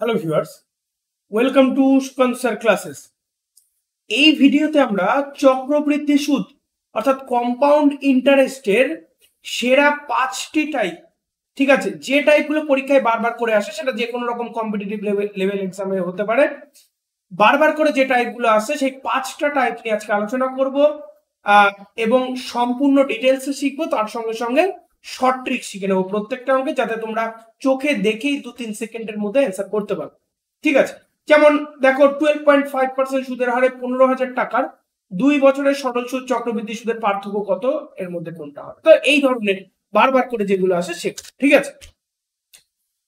Hello viewers, welcome to Sukanta sir classes. এই ভিডিওতে আমরা চক্রবৃদ্ধি সুদ অর্থাৎ কম্পাউন্ড ইন্টারেস্টের সেরা 5টি টাইপ, ঠিক আছে, যে টাইপগুলো পরীক্ষায় বারবার করে আসে, সেটা যে কোনো রকম কম্পিটিটিভ লেভেল এক্সামে হতে পারে। বারবার করে যে টাইপগুলো আসে সেই 5টা টাইপ নিয়ে আজকে আলোচনা করব এবং সম্পূর্ণ ডিটেলসে শিখবো। তার সঙ্গে সঙ্গে শর্ট ট্রিক শিখে নেবো প্রত্যেকটা অঙ্কে, যাতে তোমরা চোখে দেখেই 2-3 সেকেন্ডের মধ্যে অ্যান্সার করতে পারো। ঠিক আছে, যেমন দেখো 12.5% সুদের হারে 15,000 টাকার 2 বছরের সরল সুদ চক্রবৃদ্ধি সুদের পার্থক্য কত, এর মধ্যে কোনটা হবে? তো এই ধরনের বারবার করে যেগুলো আসে শেখো। ঠিক আছে,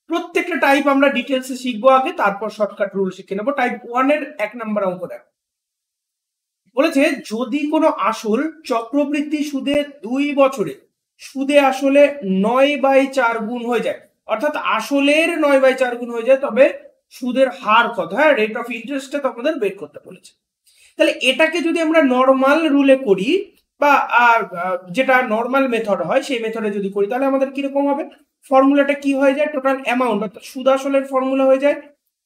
প্রত্যেকটা টাইপ আমরা ডিটেলসে শিখবো আগে, তারপর শর্টকাট রুল শিখে নেবো। টাইপ 1 এর 1 নম্বর অঙ্ক দেখো, বলেছে যদি কোনো আসল চক্রবৃদ্ধি সুদের 2 বছরে সুদে আসলে 9/4 গুণ হয়ে যায়, অর্থাৎ আসলের 9/4 গুণ হয়ে যায়, তবে সুদের হার কত? হ্যাঁ, রেট অফ ইন্টারেস্টটা তোমাদের বের করতে বলেছে। তাহলে এটাকে যদি আমরা নর্মাল রুলে করি বা যেটা নর্মাল মেথড হয় সেই মেথডে যদি করি, তাহলে আমাদের কিরকম হবে? ফর্মুলাটা কি হয়ে যায়? টোটাল অ্যামাউন্ট অর্থাৎ সুদ আসলের ফর্মুলা হয়ে যায়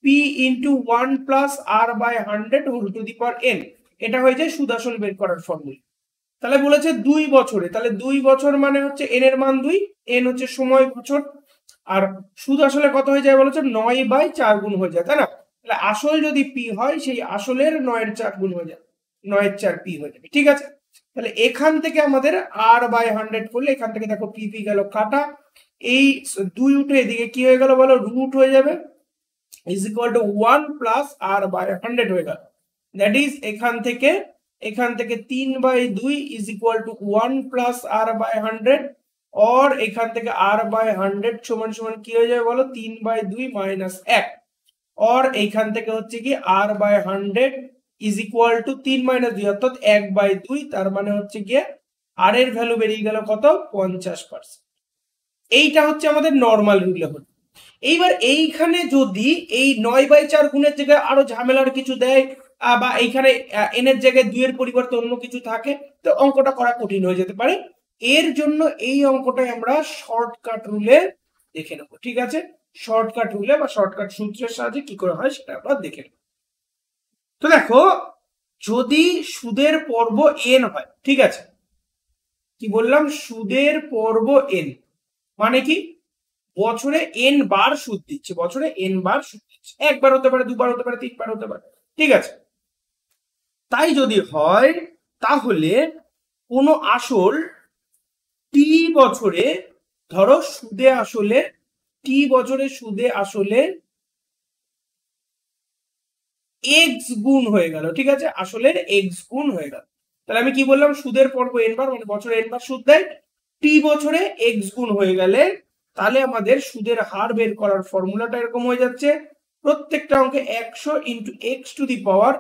P into 1 plus R by 100 whole to the power N. এটা হয়ে যায় সুদ আসল বের করার ফর্মুলা। তাহলে বলেছে 2 বছরে, তাহলে 2 বছর মানে হচ্ছে এন এর মান 2, এন হচ্ছে সময় বছর, আর সুদ আসলে কত হয়ে যায় বলেছে 9/4 গুণ হয়ে যায়, তাই না? তাহলে আসল যদি পি হয় সেই আসলের 9/4 গুণ হয়ে যায়, 9/4 পি হয়ে যাবে। ঠিক আছে, তাহলে এখান থেকে আমাদের আর বাই 100 করলে এখান থেকে দেখো পি পি গেল কাটা, এই 2 উঠে এদিকে কি হয়ে গেল বলো? রুট হয়ে যাবে, is equal to 1 plus R by 100 হয়ে গেল। দ্যাট ইজ এখান থেকে 3/2 is equal to 1 plus R by 100, और এখান থেকে r বাই 100 সমান সমান কি হয়ে যাবে বলো? 3/2 মাইনাস 1, और এইখান থেকে হচ্ছে কি r by 100 is equal to 3 minus 2 অর্থাৎ 1/2, তার মানে হচ্ছে কি r এর ভ্যালু বেরিয়ে গেল কত? 50%। এইটা হচ্ছে আমাদের নরমাল রুলে হলো। এইবার এইখানে যদি এই 9/4 গুণের জায়গায় আরো ঝামেলার কিছু দেয় বা এইখানে এন এর জায়গায় 2 এর পরিবর্তে অন্য কিছু থাকে, তো অঙ্কটা করা কঠিন হয়ে যেতে পারে। এর জন্য এই অঙ্কটাই আমরা শর্টকাট রুলে দেখে নেব। ঠিক আছে, শর্টকাট রুলে বা শর্টকাট সূত্রের সাহায্যে কি করে হয় সেটা আমরা দেখে নেব। তো দেখো, যদি সুদের পর্ব এন হয়, ঠিক আছে, কি বললাম? সুদের পর্ব এন মানে কি? বছরে এন বার সুদ দিচ্ছে, বছরে এন বার সুদ দিচ্ছে, একবার হতে পারে, দুবার হতে পারে, তিনবার হতে পারে। ঠিক আছে, তাই যদি হয় তাহলে কোনো আসল টি বছরে, ধরো সুদে আসলে টি বছরে সুদে আসলে এক্স গুণ হয়ে গেল। ঠিক আছে, আসলে এক্স গুণ হয়ে গেল। তাহলে আমি কি বললাম? সুদের পর্ব এন বার মানে বছরে এন বার সুদ দেয়, টি বছরে এক্স গুণ হয়ে গেলে তাহলে আমাদের সুদের হার বের করার ফর্মুলাটা এরকম হয়ে যাচ্ছে, প্রত্যেকটা অঙ্কে 100 into x two the power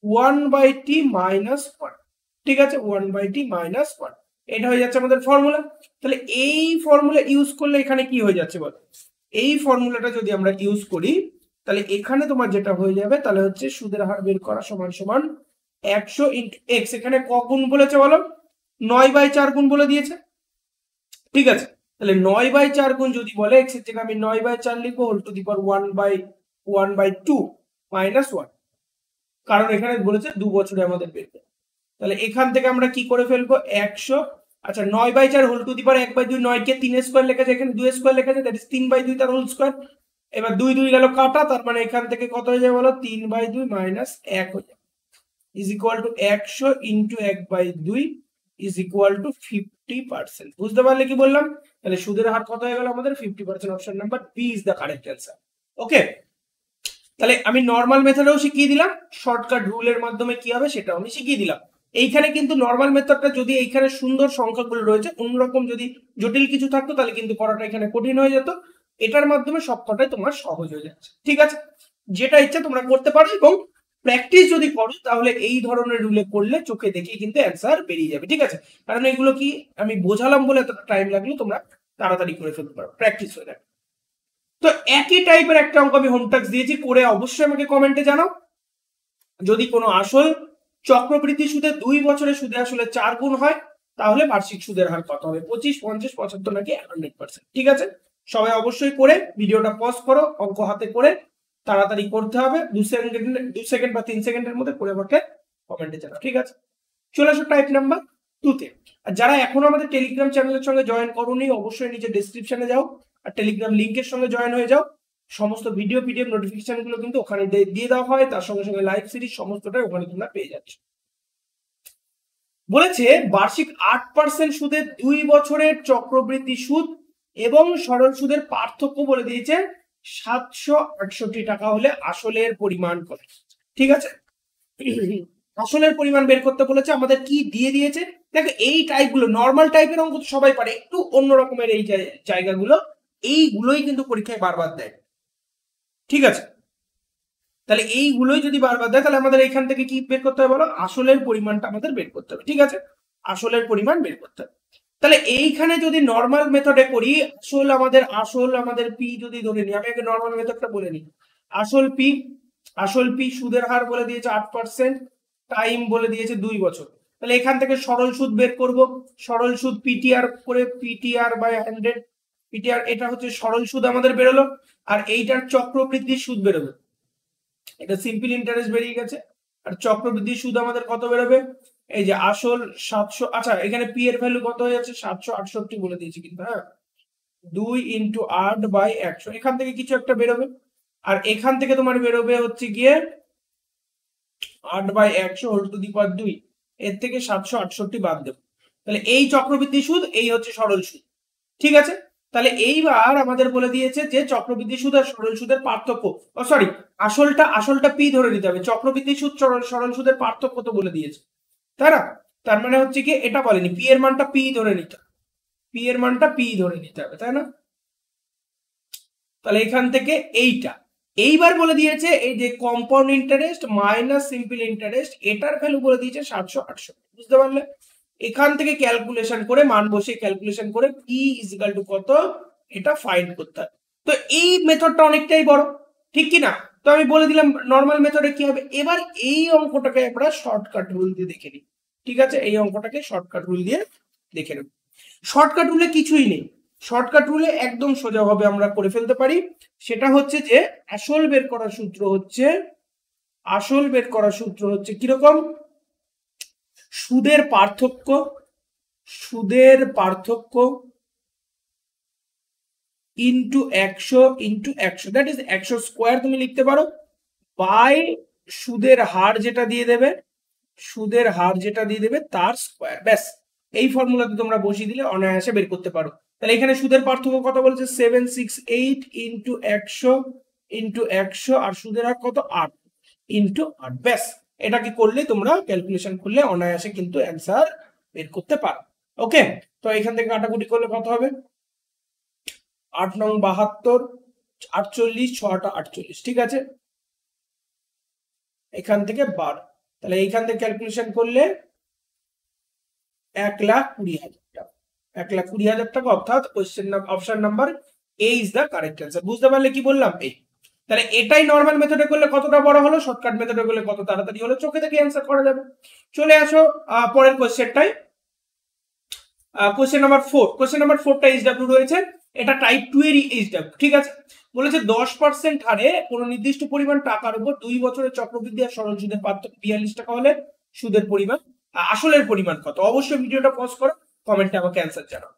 1/t minus 1। ঠিক আছে, 1/t মাইনাস 1, এটা হয়ে যাচ্ছে আমাদের ফর্মুলা। তাহলে এই ফর্মুলা ইউজ করলে এখানে কি হয়ে যাচ্ছে বলো? এই ফর্মুলাটা যদি আমরা ইউজ করি তাহলে এখানে তোমার যেটা হয়ে যাবে, তাহলে হচ্ছে সুদের হার বের করা সমান সমান 100 ইন্টু এক্স। এখানে ক গুণ বলেছে বলো? 9/4 গুণ বলে দিয়েছে। ঠিক আছে, তাহলে 9/4 গুণ যদি বলে এক্স এর জায়গায় আমি 9/4 লিখবো whole to the power 1/2 minus 1, কারণ এখানে বলেছে 2 বছরে আমাদের বের করতে। তাহলে এখান থেকে আমরা কি করে ফেলবো? 100, আচ্ছা 9/4 হোল টু দি পাওয়ার 1/2, 9 কে 3 স্কয়ার লেখা যায়, এখানে 2 স্কয়ার লেখা যায়, দ্যাট ইজ 3/2 তার হোল স্কয়ার। এবার 2 2 গেল কাটা, তার মানে এখান থেকে কত হয়ে যাবে বলো? 3/2 মাইনাস 1 হয়ে যাবে, is equal two 100 into 1/2 is equal two 50%। বুঝতে পারলে কি বললাম? তাহলে সুদের হার কত হয়ে গেল আমাদের? 50%। Option number B is the correct answer. Okay, তাহলে আমি নর্মাল মেথডেও শিখিয়ে দিলাম, শর্টকাট রুলের মাধ্যমে কি হবে সেটাও আমি শিখিয়ে দিলাম। এইখানে কিন্তু নর্মাল মেথডটা যদি এইখানে সুন্দর সংখ্যাগুলো রয়েছে, অন্যরকম যদি জটিল কিছু থাকতো তাহলে কিন্তু করাটা এখানে কঠিন হয়ে যেত। এটার মাধ্যমে সবকটাই তোমার সহজ হয়ে যাচ্ছে। ঠিক আছে, যেটা ইচ্ছা তোমরা করতে পারো, এবং প্র্যাকটিস যদি করো তাহলে এই ধরনের রুলে করলে চোখে দেখে কিন্তু অ্যান্সার বেরিয়ে যাবে। ঠিক আছে, কারণ এগুলো কি আমি বোঝালাম বলে এতটা টাইম লাগলো, তোমরা তাড়াতাড়ি করে ফেলতে পারো, প্র্যাকটিস হয়ে যাবে। তো একই টাইপের একটা অঙ্ক আমি হোম টাস্ক দিয়েছি, করে অবশ্যই আমাকে কমেন্টে জানাও। যদি কোনো আসল চক্রবৃদ্ধি সুদে 2 বছরে সুদে আসলে 4 গুণ হয়, তাহলে বার্ষিক সুদের হার কত হবে? 25, 50, 75 নাকি 100%? ঠিক আছে, সবাই অবশ্যই করে ভিডিওটা পজ করো, অঙ্ক হাতে করে তাড়াতাড়ি করতে হবে, 2 সেকেন্ড বা 3 সেকেন্ডের মধ্যে করে আমাকে কমেন্টে জানাও, ঠিক আছে? চলে আসো টাইপ নাম্বার 2 তে। আর যারা এখনো আমাদের টেলিগ্রাম চ্যানেলের সঙ্গে জয়েন করোনি অবশ্যই নিচে ডেসক্রিপশনে যাও আর টেলিগ্রাম লিংকের সঙ্গে জয়েন হয়ে যাও। সমস্ত ভিডিও পিডিএফ নোটিফিকেশন গুলো কিন্তু ওখানে দিয়ে দেওয়া হয়, তার সঙ্গে সঙ্গে লাইভ সিরিজ সমস্তটাই ওখানে তোমরা পেয়ে যাচ্ছ। বলেছে বার্ষিক 8% সুদে 2 বছরের চক্রবৃদ্ধি সুদ এবং সরল সুদের পার্থক্য বলে দিয়েছে 768 টাকা হলে আসলের পরিমাণ কত। ঠিক আছে, আসলের পরিমাণ বের করতে বলেছে, আমাদের কি দিয়ে দিয়েছে দেখো। এই টাইপগুলো নর্মাল টাইপের অঙ্ক তো সবাই পারে, একটু অন্য রকমের এই জায়গাগুলো এইগুলোই কিন্তু পরীক্ষায় বারবার দেয়। ঠিক আছে, তাহলে এইগুলোই যদি বারবার দেয় তাহলে আমাদের এখান থেকে কি বের করতে হবে বলো, আসলের পরিমাণটা আমাদের বের করতে হবে। ঠিক আছে, আসলের পরিমাণ বের করতে হবে। তাহলে এইখানে যদি নর্মাল মেথডে করি, আসল আমাদের পি যদি ধরে নিই, আমি আগে নর্মাল মেথডটা বলে নিই। আসল পি সুদের হার বলে দিয়েছে 8%, টাইম বলে দিয়েছে 2 বছর। তাহলে এখান থেকে সরল সুদ বের করব, সরল সুদ পিটিআর করে, পিটিআর বাই 100, পিটিআর এটা হচ্ছে সরল সুদ আমাদের বেরোলো, আর এইটার চক্রবৃদ্ধি সুদ বেরোবে, এটা সিম্পল ইন্টারেস্ট বেরিয়ে গেছে। আর চক্রবৃদ্ধি সুদ আমাদের কত বেরোবে, এই যে আসল 700, আচ্ছা এখানে পি এর ভ্যালু কত হয়ে যাচ্ছে 768 বলে দিয়েছি কিন্তু, হ্যাঁ 2 × 8/100, এখান থেকে কিছু একটা বেরোবে। আর এখান থেকে তোমার বেরোবে হচ্ছে গিয়ে 8/100 হোল টু দি পাওয়ার 2, এর থেকে 768 বাদ দেবো। তাহলে এই চক্রবৃদ্ধি সুদ, এই হচ্ছে সরল সুদ। ঠিক আছে, তাহলে এইবার আমাদের বলে দিয়েছে যে চক্রবৃদ্ধি সুদ আর সরল সুদের পার্থক্য, সরি আসলটা পি ধরে নিতে হবে, চক্রবৃদ্ধি সুদ সরল সুদের পার্থক্য তো বলে দিয়েছে, তাই না? তার মানে হচ্ছে কি এটা বলেনি, পি এর মানটা পি ধরে নিতে হবে, পি এর মানটা পি ধরে নিতে হবে, তাই না? তাহলে এখান থেকে এইটা এইবার বলে দিয়েছে এই যে compound interest minus simple interest, এটার ভ্যালু বলে দিয়েছে 768, বুঝতে পারলে? এখান থেকে ক্যালকুলেশন করে মান বসিয়ে ক্যালকুলেশন করে পি ইজিক্যাল টু কত এটা ফাইন্ড করতে হবে। তো এই মেথডটা অনেকটাই বড়, ঠিক কি না? তো আমি বলে দিলাম নর্মাল মেথডে কি হবে। এবার এই অঙ্কটাকে আমরা শর্টকাট রুল দিয়ে দেখে নিই। ঠিক আছে, এই অঙ্কটাকে শর্টকাট রুল দিয়ে দেখে নেব। শর্টকাট রুলে কিছুই নেই, শর্টকাট রুলে একদম সোজাভাবে আমরা করে ফেলতে পারি। সেটা হচ্ছে যে আসল বের করার সূত্র হচ্ছে কিরকম, সুদের পার্থক্য ইন্টু 100 দ্যাট ইজ 100 স্কোয়ার তুমি লিখতে পারো, বাই সুদের হার যেটা দিয়ে দেবে তার স্কোয়ার। ব্যাস, এই ফর্মুলাতে তোমরা বসিয়ে দিলে অনায়াসে বের করতে পারো। তাহলে এখানে সুদের পার্থক্য কত বলেছে 768 ইন্টু 100 আর সুদের হার কত 8 ইন্টু 8। ব্যাস, এটাকে করলে তোমরা ক্যালকুলেশন করলে অনায়াসে কিন্তু অ্যান্সার বের করতে পারো। ওকে, তো এখান থেকে কাটাকুটি করলে কত হবে, 8 নং 72, 48, 6 48, ঠিক আছে, এখান থেকে 12, তাহলে এইখান থেকে ক্যালকুলেশন করলে 1,20,000 টাকা, 1,20,000 টাকা, অর্থাৎ option number A is the correct answer. বুঝতে পারলে কি বললাম? এই তাহলে এটাই নর্মাল মেথডে করলে কতটা বড় হলো, শর্টকাট মেথডে করলে কত তাড়াতাড়ি হলো, চোখে দেখে অ্যান্সার করা যাবে। চলে আসো পরের কোশ্চেনটাই, কোশ্চেন নাম্বার 4। কোশ্চেন নাম্বার 4টা এইচডব্লিউ রয়েছে, এটা টাইপ 2 এর এইচডব্লিউ। ঠিক আছে, বলেছে 10% হারে কোন নির্দিষ্ট পরিমাণ টাকার উপর 2 বছরের চক্রবৃদ্ধি আর সরল সুদের পার্থক্য 42 টাকা হলে সুদের পরিমাণ, আসলের পরিমাণ কত? অবশ্যই ভিডিওটা পজ করো, কমেন্টে আমাকে অ্যান্সার জানাও।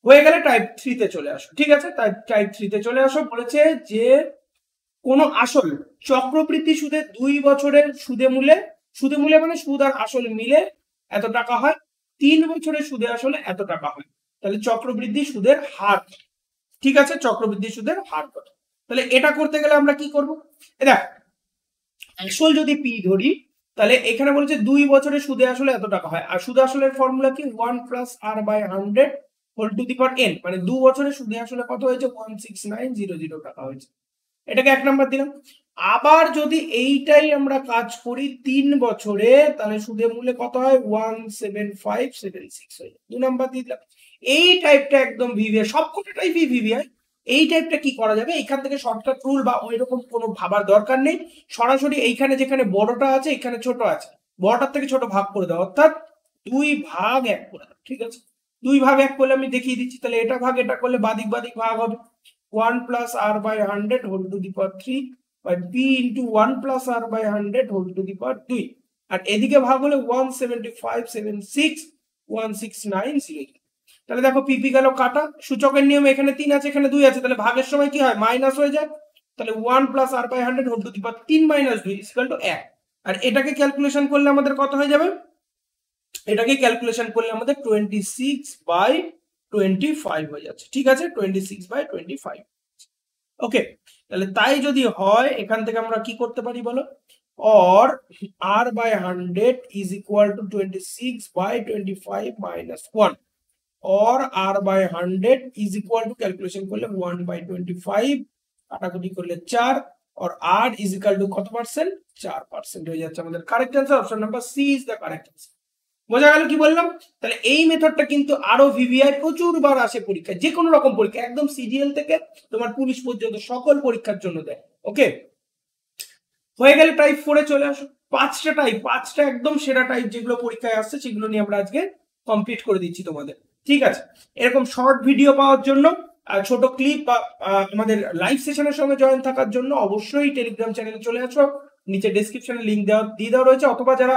হয়ে গেলে টাইপ 3 তে চলে আসো। ঠিক আছে, টাইপ 3 তে চলে আসো। বলেছে যে কোন আসল চক্রবৃদ্ধি সুদে 2 বছরের সুদে মূলে মানে সুদ আর আসল মিলে এত টাকা হয়, 3 বছরের সুদে আসলে এত টাকা হয়। তাহলে চক্রবৃদ্ধি সুদের হার, ঠিক আছে, চক্রবৃদ্ধি সুদের হার কত? তাহলে এটা করতে গেলে আমরা কি করব, দেখ আসল যদি পি ধরি তাহলে এখানে বলেছে 2 বছরের সুদে আসলে এত টাকা হয়, আর সুদ আসলের ফর্মুলা কি 1 + r/100 whole to the power n, মানে 2 বছরের সুদে আসলে কত হয়েছে 16900 টাকা হয়েছে। এটাকে 1 নাম্বার দিলাম। আবার যদি এইটাই আমরা কাজ করি 3 বছরে, তাহলে সুদে মূলে কত হয় 17576 হয়ে যায়, 2 নাম্বার দিলাম। এই টাইপটা একদম ভিভিআই, সবকটাই ভিভিআই। এই টাইপটা কি করা যাবে, এখান থেকে শর্টকাট রুল বা ওইরকম কোনো ভাবার দরকার নেই, সরাসরি এইখানে যেখানে বড়টা আছে এখানে ছোট আছে, বড়টার থেকে ছোট ভাগ করে দাও, অর্থাৎ 2/1 করে দাও। ঠিক আছে, 2/1 করলে আমি দেখিয়ে দিচ্ছি, তাহলে এটা ভাগ এটা করলে বাদিক ভাগ হবে, 1 + r/100 whole to the power 3 by P into 1 plus R by 100 whole to the power 2। আর এদিকে ভাগ হলে 175769169। তাহলে দেখো পিপি গেল কাটা, সূচকের নিয়মে এখানে 3 আছে এখানে 2 আছে, তাহলে ভাগের সময় কি হয় মাইনাস হয়ে যায়। তাহলে 1 plus R by 100 whole to the power 3 minus 2 equal to 1। আর এটাকে ক্যালকুলেশন করলে আমাদের কত হয়ে যাবে, এটাকে ক্যালকুলেশন করলে আমাদের 26/25 হয়ে যাচ্ছে। ঠিক আছে, 26/25। ওকে, তাহলে তাই যদি হয় এখান থেকে আমরা কি করতে পারি বলো, or r by 100 is equal to 26/25 minus 1, or r by 100 is equal to calculation করলে 1/25 কাটাকুটি করলে 4, or r is equal to কত পার্সেন্ট, 4% হয়ে যাচ্ছে আমাদের correct answer. Option number C is the correct answer. বোঝা গেল কি বললাম? তাহলে এই মেথডটা কিন্তু আরো ভিভিআই প্রচুর বার আসে পরীক্ষায়, যে কোনো রকম পরীক্ষা, একদম সিজিএল থেকে তোমার পুলিশ পর্যন্ত সকল পরীক্ষার জন্য দেয়। ওকে, হয়ে গেলে টাইপ 4 চলে আসো। 5টা টাইপ, 5টা একদম সেরা টাইপ যেগুলো পরীক্ষায় আসছে সেগুলো নিয়ে আমরা আজকে কমপ্লিট করে দিচ্ছি তোমাদের। ঠিক আছে, এরকম শর্ট ভিডিও পাওয়ার জন্য, ছোট ক্লিপ বা আমাদের লাইভ সেশনের সঙ্গে জয়েন থাকার জন্য অবশ্যই টেলিগ্রাম চ্যানেলে চলে আসো, নিচে ডেসক্রিপশনে লিংক দিয়ে দেওয়া রয়েছে, অথবা যারা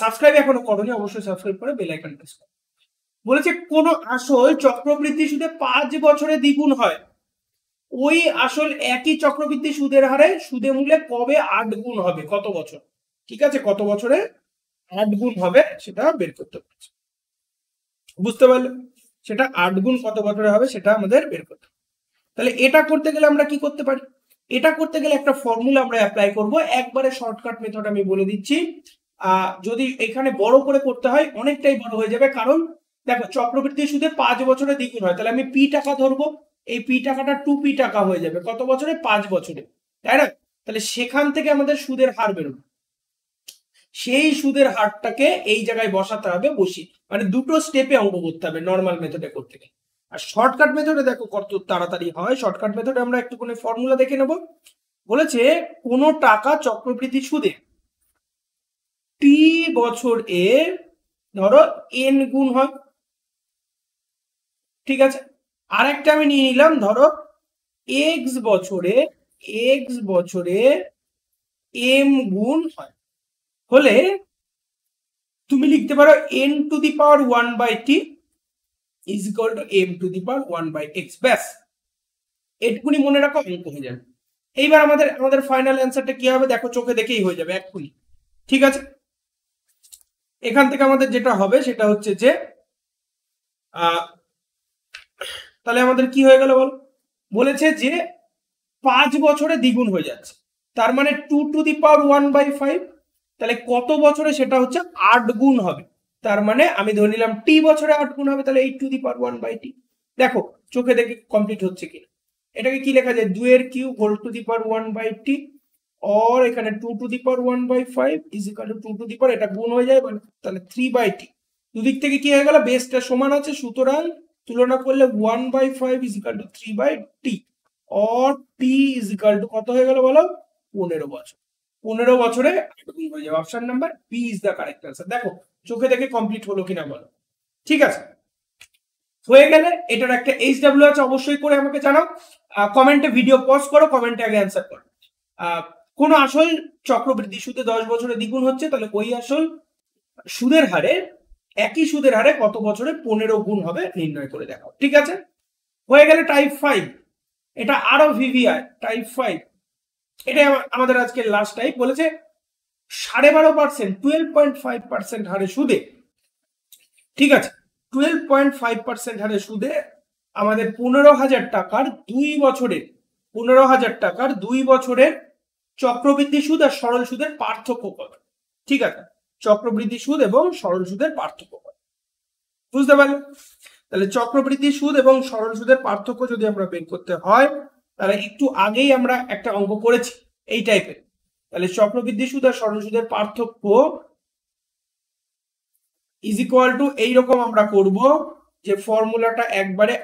সাবস্ক্রাইব এখনো করোনি অবশ্যই সাবস্ক্রাইব করে বেল আইকন প্রেস করো। বলেছে কোন আসল চক্রবৃদ্ধি সুদে 5 বছরে দ্বিগুণ হয়, ওই আসল একই চক্রবৃদ্ধি সুদের হারে সুদে মূল্যে কবে 8 গুণ হবে, কত বছর। ঠিক আছে, কত বছরে 8 গুণ হবে সেটা বের করতে পারছি, বুঝতে পারলে? সেটা 8 গুণ কত বছরে হবে সেটা আমাদের বের করতে হবে। তাহলে এটা করতে গেলে আমরা কি করতে পারি, এটা করতে গেলে একটা ফর্মুলা আমরা অ্যাপ্লাই করব। একবারে শর্টকাট মেথড আমি বলে দিচ্ছি, যদি এখানে বড় করে করতে হয় অনেকটাই বড় হয়ে যাবে, কারণ দেখো চক্রবৃদ্ধি সুদে 5 বছরে দ্বিগুণ হয়, তাহলে আমি পি টাকা ধরবো, এই পি টাকাটা 2p টাকা হয়ে যাবে কত বছরে, 5 বছরে, তাই না? তাহলে সেখান থেকে আমাদের সুদের হার বেরোবে, সেই সুদের হারটাকে এই জায়গায় বসাতে হবে, বসি মানে দুটো স্টেপে অঙ্ক করতে হবে নর্মাল মেথডে করতে গেলে। আর শর্টকাট মেথডে দেখো কত তাড়াতাড়ি হয়। শর্টকাট মেথডে আমরা একটু কোনো ফর্মুলা দেখে নেব। বলেছে কোন টাকা চক্রবৃদ্ধি সুদে টি বছর এ ধরো n গুণ হয়। ঠিক আছে, আরেকটা আমি নিয়ে নিলাম, ধরো x বছরে m গুণ হয়, হলে তুমি লিখতে পারো n two the power 1/t is equal two m two the power 1/x। ব্যাস, এটুকুনি মনে রাখো, অঙ্ক হয়ে যাবে। এইবার আমাদের ফাইনাল অ্যান্সারটা কি হবে দেখো, চোখে দেখেই হয়ে যাবে এক্ষুনি। ঠিক আছে, এখান থেকে আমাদের যেটা হবে সেটা হচ্ছে যে তাহলে আমাদের কি হয়ে গেল বল, বলেছে যে 5 বছরে দ্বিগুণ হয়ে যাচ্ছে, তার মানে 2 টু দি পাওয়ার 1/5, তাহলে কত বছরে সেটা হচ্ছে 8 গুণ হবে, তার মানে আমি ধরে নিলাম টি বছরে 8 গুণ হবে, তাহলে 8 টু দি পাওয়ার 1/t। দেখো চোখে দেখে কমপ্লিট হচ্ছে কি, এটাকে কি লেখা যায়, 2 এর cube whole to the power 1/t, और এখানে 2 to the power 1/5 is equal to 2 to the power, এটা গুণ হয়ে যায় তাহলে 3/t। দুদিক থেকে কি হয়ে গেল, বেসটা সমান আছে, সুতরাং তুলনা করলে 1/5 ইজ ইকুয়াল টু 3/t, और t ইজ ইকুয়াল টু কত হয়ে গেল বলো, 15 বছর। 15 বছরে হয়ে যাবে। Option number B is the correct answer. দেখো চোখে দেখে কমপ্লিট হলো কিনা বলো। ঠিক আছে, হয়ে গেলে এটার একটা এইচডব্লিউ আছে, অবশ্যই করে আমাকে জানাও, কমেন্টে ভিডিও পজ করো, কমেন্টে আগে অ্যান্সার করো। কোন আসল চক্রবৃদ্ধি সুদে 10 বছরে দ্বিগুণ হচ্ছে, তাহলে ওই আসল সুদের হারে একই সুদের হারে কত বছরে 15 গুণ হবে নির্ণয় করে দেখাও। ঠিক আছে, হয়ে গেলে টাইপ 5, এটা আরো ভিভিআই টাইপ 5, এটাই আমাদের আজকে লাস্ট টাইপ। বলেছে 12.5% 12.5% হারে সুদে, ঠিক আছে 12.5% হারে সুদে আমাদের 15,000 টাকার 2 বছরের 15,000 টাকার 2 বছরের চক্রবৃদ্ধি সুদ আর সরল সুদের পার্থক্য কত। ঠিক আছে, চক্রবৃদ্ধি সুদ এবং সরল সুদের পার্থক্য কত, বুঝতে পারলে? তাহলে চক্রবৃদ্ধি সুদ এবং সরল সুদের পার্থক্য যদি আমরা বের করতে হয়, তাহলে একটু আগেই আমরা একটা অঙ্ক করেছি এই টাইপের। তাহলে চক্রবৃদ্ধি সুদ আর সরল সুদের পার্থক্য ইজ ইকুয়াল টু এইরকম আমরা করব, যে ফর্মুলাটা একবারে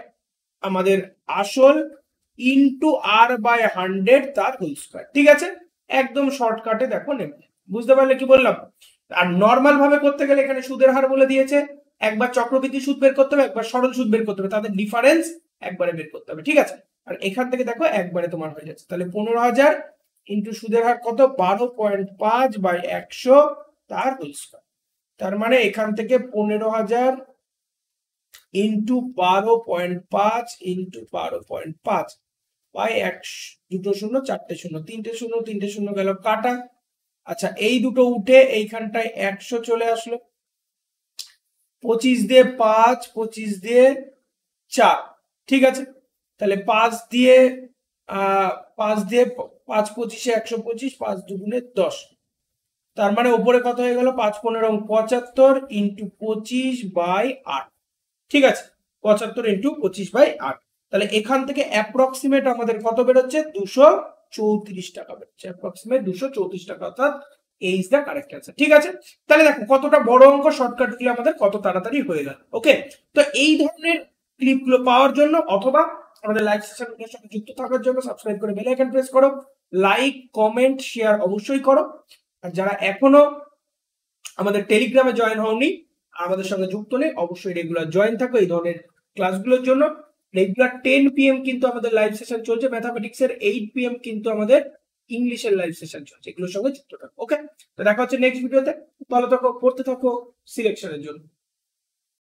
আমাদের আসল ইনটু আর বাই 100 তার হোল স্কয়ার। ঠিক আছে, একদম শর্টকাটে দেখো নেবে, বুঝতে পারলে কি বললাম? আর নর্মাল ভাবে করতে গেলে এখানে সুদের হার বলে দিয়েছে, একবার চক্রবৃদ্ধি সুদ বের করতে হবে, একবার সরল সুদ বের করতে হবে, তাদের ডিফারেন্স একবারে বের করতে হবে। ঠিক আছে, আর এখান থেকে দেখো একবারে তোমার হয়ে যাচ্ছে, তাহলে 15,000 ইন্টু সুদের হার কত 12.5/100 তার হোল স্কয়ার। তার মানে এখান থেকে 15,000 ইন্টু 12.5 ইন্টু 12.5 বাই 100, দুটো শূন্য চারটে শূন্য, তিনটে শূন্য গেল কাটা। আচ্ছা এই দুটো উঠে এইখানটায় 100 চলে আসলো, 25 দিয়ে 5, 25 দিয়ে 4, ঠিক আছে। তাহলে 5 দিয়ে 5 25-এ 125, 5 দুগুণে 10। তার মানে উপরে কত হয়ে গেল 5-15-75 ইন্টু 25/8, ঠিক আছে। 75 ইন্টু 25/8। তাহলে এখান থেকে অ্যাপ্রক্সিমেট আমাদের কত বেরোচ্ছে 234 টাকা বেরোচ্ছে, অ্যাপ্রক্সিমেট 234 টাকা, অর্থাৎ এই ইজ দা কারেক্ট অ্যান্সার, ঠিক আছে। তাহলে দেখো কতটা বড় অঙ্ক শর্টকাট দিলে আমাদের কত তাড়াতাড়ি হয়ে গেল। ওকে, তো এই ধরনের ক্লিপগুলো পাওয়ার জন্য অথবা আমাদের লাইভ সেশনের সাথে যুক্ত থাকার জন্য সাবস্ক্রাইব করে বেল আইকন প্রেস করো, লাইক কমেন্ট শেয়ার অবশ্যই করো। আর যারা এখনো আমাদের টেলিগ্রামে জয়েন হওনি, আমাদের সঙ্গে যুক্ত নেই, অবশ্যই রেগুলার জয়েন থাকো এই ধরনের ক্লাসগুলোর জন্য। রেগুলার 10 PM কিন্তু আমাদের লাইভ সেশন চলছে, ম্যাথামেটিক্সের 8 PM কিন্তু আমাদের ইংলিশের লাইভ সেশন চলছে, এগুলোর সঙ্গে যুক্ত থাকো। ওকে, তো দেখা হচ্ছে নেক্সট ভিডিওতে। ভালো থাকো, পড়তে থাকো সিলেকশনের জন্য।